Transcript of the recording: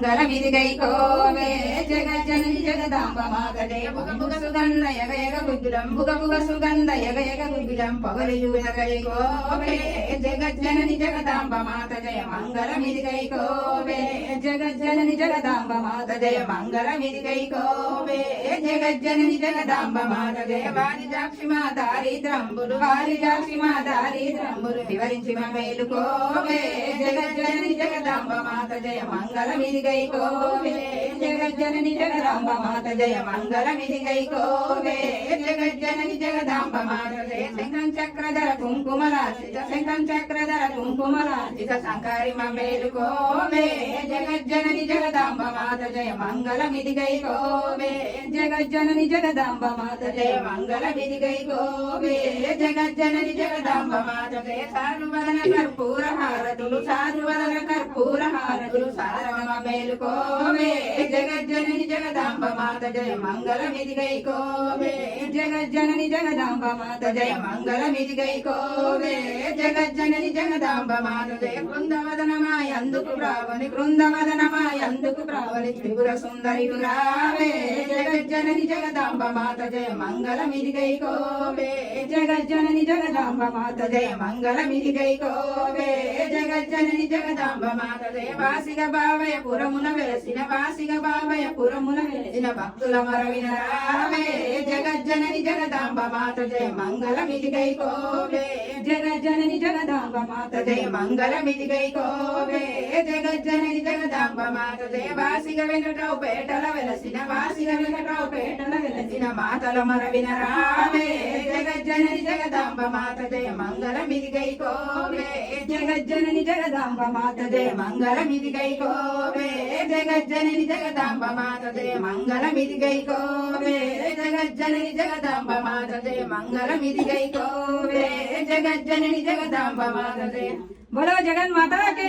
మంగళమిది గైకోవే జగజ్జనని జగదాంబ మాత జయ బుగ బుగ సుగంధ యగ యగ గుగ్గులం బుగ బుగ సుగంధ యగ యగ గుగ్గులం పగలియుగ గైకోవే జగజ్జనని జగదాంబ మాత జయ మంగళమిది గైకోవే జగజ్జనని జగదాంబ మాత జయ మంగళమిది గైకోవే జగజ్జనని జగదాంబ మాత జయ వారిజాక్షి మా దారిద్రంబులు వారిజాక్షి మా దారిద్రంబులు వివరించి మా మేలుకోవే జగజ్జనని జగదాంబ మాత జయ మంగళమిది గైకోవే జగజ్జనని జగదాంబ మాత జయ మంగళమిది గైకోవే జగజ్జనని జగదాంబ మాత జయ శంఖం చక్రధర కుంకుమరాజిత శంఖం చక్రధర కుంకుమరాజిత సంకారి మా మేలుకోవే జగజ్జనని జగదాంబ మాత జయ మంగళమిది గైకోవే జగజ్జనని జగదాంబ మాత జయ మంగళమిది గైకోవే జగజ్జనని జగదాంబ మాత జయ సారువదన కర్పూర హారతులు సారువదన కర్పూర హారతులు సారమ మేలుకోవే జగజ్జనని జగదాంబ మాత జయ మంగళమిది గైకోవే జగజ్జనని జగదాంబ మాత జయ మంగళమిది గైకోవే జగజ్జనని జగదాంబ మాత జయ బృందవదనమాయందుకు ప్రావని బృందవదనమాయందుకు ప్రావని త్రిపుర సుందరి రావే జగజ్జనని జగదాంబ మాత జయ మంగళమిది గైకోవే జగజ్జనని జగదాంబ మాత జయ మంగళమిది గైకోవే జగజ్జనని జగదాంబ మాత జయ వాసిగ బావయ పురమున వెలసిన వాసిగ బావయ పురమున వెలసిన భక్తుల మరవిన రావే జగజ్జనని జగదాంబ మాత జయ మంగళమిది గైకోవే జగజ్జనని జగదాంబ మాత జయ మంగళమిది గైకోవే జగజ్జనని జగదాంబ మాత జయ వాసిగ వెంకటరావు పేటల వెలసిన వాసిగ వెంకటరావు పేటల వెలసిన మాతల మరవిన రావే జగజ్జనని జగదాంబ మాత జయ మంగళమిది గైకోవే జగజ్జనని జగదాంబ మాత జయ మంగళమిది గైకోవే జగజ్జనని జగదాంబ మాత జయ మంగళమిది గైకోవే జగజ్జనని జగదాంబ మాత జయ మంగళమిది గైకోవే జగజ్జనని జగదాంబ మాత జయ బలో జగన్ మాతా కే